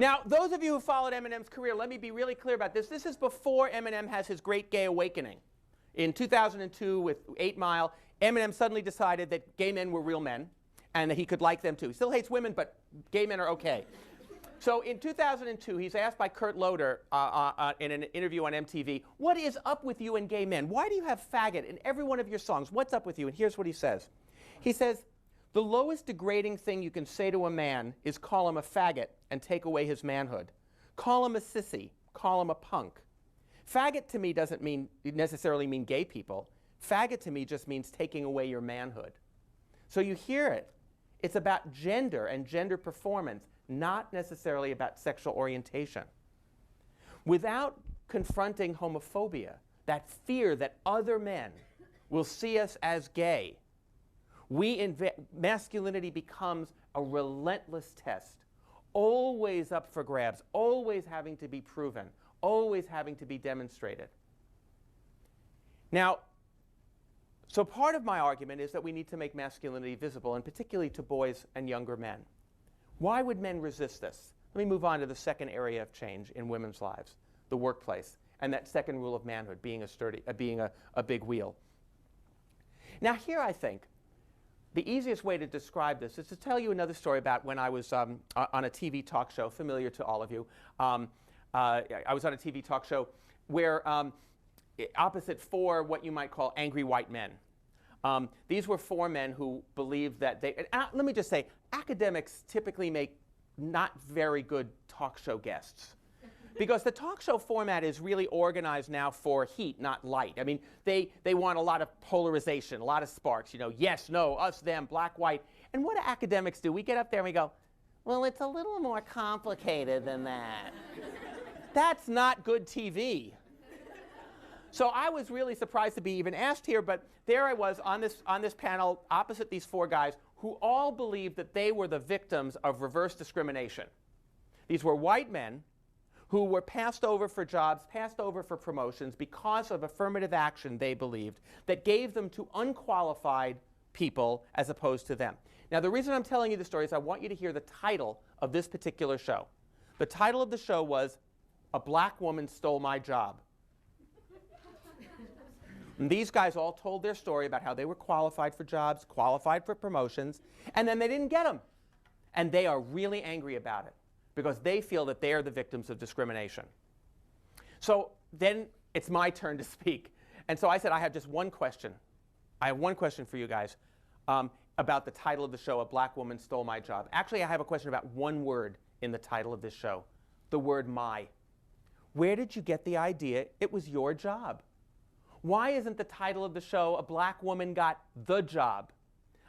Now, those of you who followed Eminem's career, let me be really clear about this. This is before Eminem has his great gay awakening. In 2002 with 8 Mile, Eminem suddenly decided that gay men were real men and that he could like them too. He still hates women, but gay men are okay. So in 2002, he's asked by Kurt Loder in an interview on MTV, what is up with you and gay men? Why do you have faggot in every one of your songs? What's up with you? And here's what he says. He says, the lowest degrading thing you can say to a man is call him a faggot and take away his manhood. Call him a sissy. Call him a punk. Faggot to me doesn't necessarily mean gay people. Faggot to me just means taking away your manhood. So you hear it. It's about gender and gender performance, not necessarily about sexual orientation. Without confronting homophobia, that fear that other men will see us as gay, masculinity becomes a relentless test, always up for grabs, always having to be proven, always having to be demonstrated. Now, so part of my argument is that we need to make masculinity visible, and particularly to boys and younger men. Why would men resist this? Let me move on to the second area of change in women's lives, the workplace, and that second rule of manhood, being a big wheel. Now here I think the easiest way to describe this is to tell you another story about when I was on a TV talk show, familiar to all of you. I was on a TV talk show where opposite 4 what you might call angry white men. These were 4 men who believed that they, let me just say, academics typically make not very good talk show guests. Because the talk show format is really organized now for heat, not light. I mean, they want a lot of polarization, a lot of sparks, you know, yes, no, us, them, black, white. And what do academics do? We get up there and we go, well, it's a little more complicated than that. That's not good TV. So I was really surprised to be even asked here, but there I was on this panel opposite these 4 guys who all believed that they were the victims of reverse discrimination. These were white men who were passed over for jobs, passed over for promotions because of affirmative action, they believed, that gave them to unqualified people as opposed to them. Now, the reason I'm telling you the story is I want you to hear the title of this particular show. The title of the show was, A Black Woman Stole My Job. And these guys all told their story about how they were qualified for jobs, qualified for promotions, and then they didn't get them. And they are really angry about it because they feel that they are the victims of discrimination. So then it's my turn to speak. And so I said, I have just one question. I have one question for you guys about the title of the show, A Black Woman Stole My Job. Actually, I have a question about one word in the title of this show, the word my. Where did you get the idea it was your job? Why isn't the title of the show, A Black Woman Got the Job?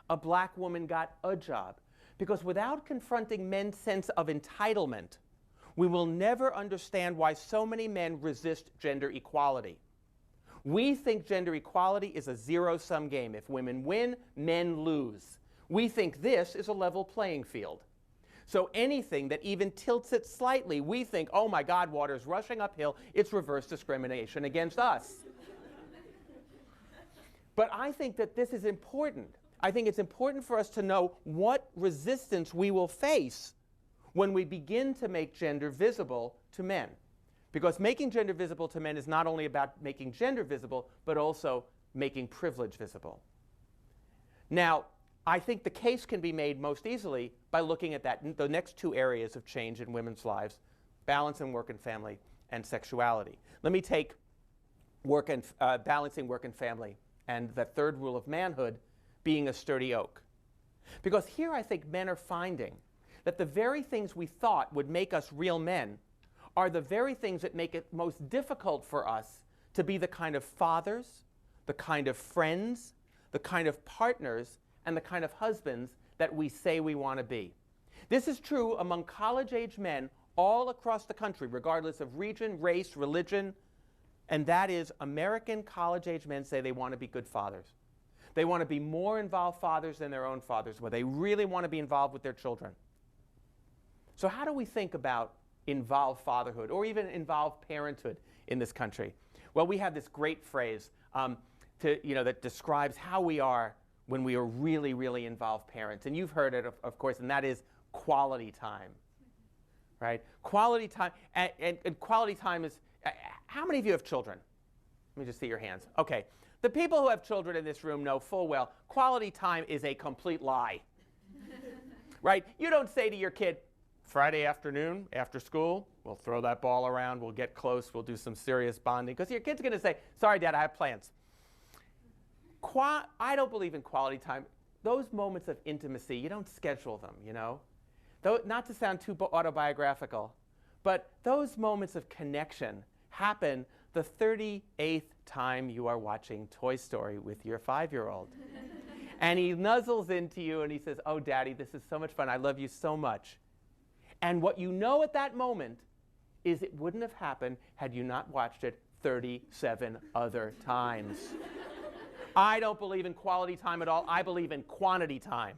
A Black Woman Got a Job. Because without confronting men's sense of entitlement, we will never understand why so many men resist gender equality. We think gender equality is a zero-sum game. If women win, men lose. We think this is a level playing field. So anything that even tilts it slightly, we think, oh my God, water's rushing uphill, it's reverse discrimination against us. But I think that this is important. I think it's important for us to know what resistance we will face when we begin to make gender visible to men. Because making gender visible to men is not only about making gender visible, but also making privilege visible. Now, I think the case can be made most easily by looking at the next 2 areas of change in women's lives, balance in work and family, and sexuality. Let me take balancing work and family and the third rule of manhood, being a sturdy oak. Because here I think men are finding that the very things we thought would make us real men are the very things that make it most difficult for us to be the kind of fathers, the kind of friends, the kind of partners, and the kind of husbands that we say we want to be. This is true among college-age men all across the country, regardless of region, race, religion, and that is American college-age men say they want to be good fathers. They want to be more involved fathers than their own fathers, where they really want to be involved with their children. So how do we think about involved fatherhood or even involved parenthood in this country? Well, we have this great phrase that describes how we are when we are really, really involved parents. And you've heard it, of course, and that is quality time. right? Quality time, and quality time is, how many of you have children? Let me just see your hands. Okay. The people who have children in this room know full well quality time is a complete lie. Right? You don't say to your kid, Friday afternoon after school, we'll throw that ball around, we'll get close, we'll do some serious bonding. Because your kid's going to say, sorry, Dad, I have plans. I don't believe in quality time. Those moments of intimacy, you don't schedule them, you know? Though, not to sound too autobiographical, but those moments of connection happen the 38th time you are watching Toy Story with your 5-year-old. And he nuzzles into you and he says, oh, Daddy, this is so much fun. I love you so much. And what you know at that moment is it wouldn't have happened had you not watched it 37 other times. I don't believe in quality time at all. I believe in quantity time.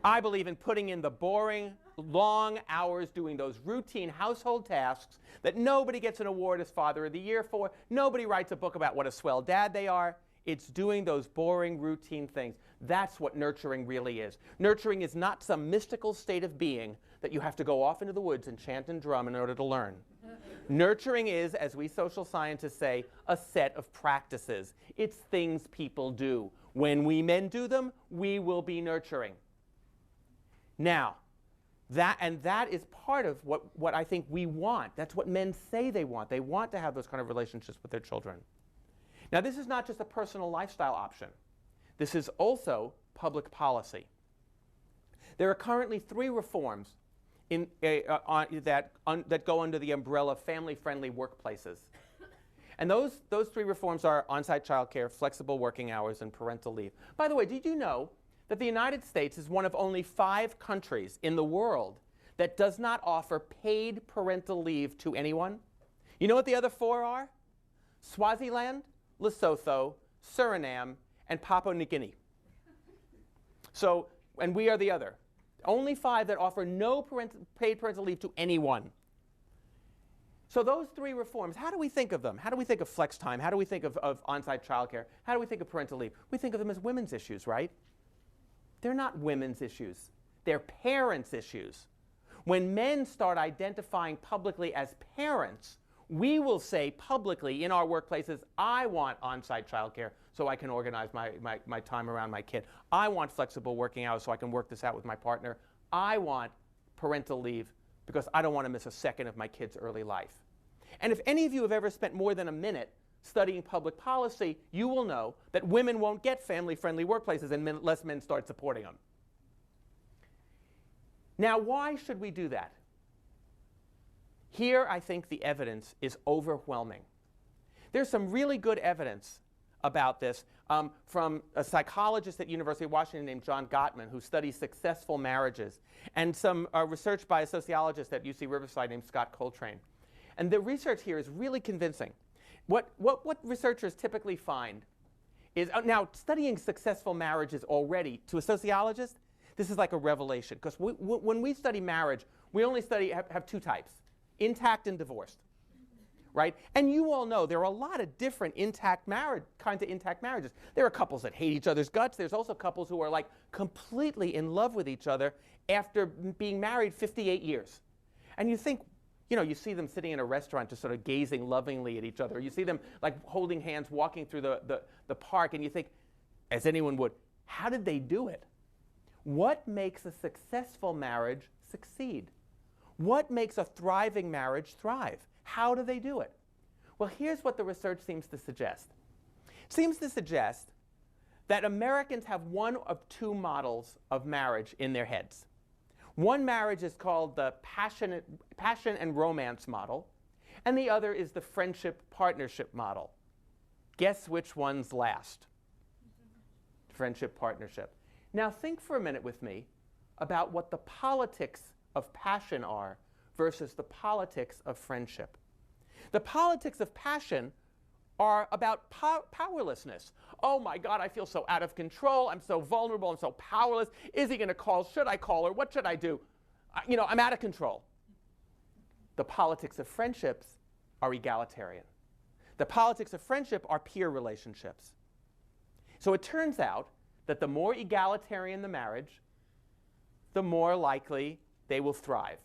I believe in putting in the boring, long hours doing those routine household tasks that nobody gets an award as Father of the Year for. Nobody writes a book about what a swell dad they are. It's doing those boring, routine things. That's what nurturing really is. Nurturing is not some mystical state of being that you have to go off into the woods and chant and drum in order to learn. Nurturing is, as we social scientists say, a set of practices. It's things people do. When we men do them, we will be nurturing. Now, that is part of what I think we want. That's what men say they want. They want to have those kind of relationships with their children. Now, this is not just a personal lifestyle option. This is also public policy. There are currently 3 reforms that go under the umbrella of family-friendly workplaces. And those 3 reforms are on-site childcare, flexible working hours, and parental leave. By the way, did you know that the United States is one of only 5 countries in the world that does not offer paid parental leave to anyone? You know what the other 4 are? Swaziland, Lesotho, Suriname, and Papua New Guinea. So, and we are the other. Only 5 that offer no paid parental leave to anyone. So those 3 reforms, how do we think of them? How do we think of flex time? How do we think of on-site childcare? How do we think of parental leave? We think of them as women's issues, right? They're not women's issues. They're parents' issues. When men start identifying publicly as parents, we will say publicly in our workplaces, I want on-site childcare so I can organize my time around my kid. I want flexible working hours so I can work this out with my partner. I want parental leave because I don't want to miss a second of my kid's early life. And if any of you have ever spent more than a minute studying public policy, you will know that women won't get family-friendly workplaces unless men start supporting them. Now, why should we do that? Here, I think the evidence is overwhelming. There's some really good evidence about this from a psychologist at University of Washington named John Gottman, who studies successful marriages, and some research by a sociologist at UC Riverside named Scott Coltrane. And the research here is really convincing. What researchers typically find is, now studying successful marriages already, to a sociologist, this is like a revelation. Because when we study marriage, we only have 2 types, intact and divorced. Right? And you all know there are a lot of different kinds of intact marriages. There are couples that hate each other's guts. There's also couples who are like completely in love with each other after being married 58 years. And you think, you know, you see them sitting in a restaurant just sort of gazing lovingly at each other. You see them like holding hands, walking through the park, and you think, as anyone would, how did they do it? What makes a successful marriage succeed? What makes a thriving marriage thrive? How do they do it? Well, here's what the research seems to suggest. It seems to suggest that Americans have one of 2 models of marriage in their heads. One marriage is called the passion and romance model, and the other is the friendship-partnership model. Guess which one's last? Friendship-partnership. Now think for a minute with me about what the politics of passion are versus the politics of friendship. The politics of passion are about powerlessness. Oh my God, I feel so out of control. I'm so vulnerable. I'm so powerless. Is he going to call? Should I call her? What should I do? You know, I'm out of control. The politics of friendships are egalitarian. The politics of friendship are peer relationships. So it turns out that the more egalitarian the marriage, the more likely they will thrive.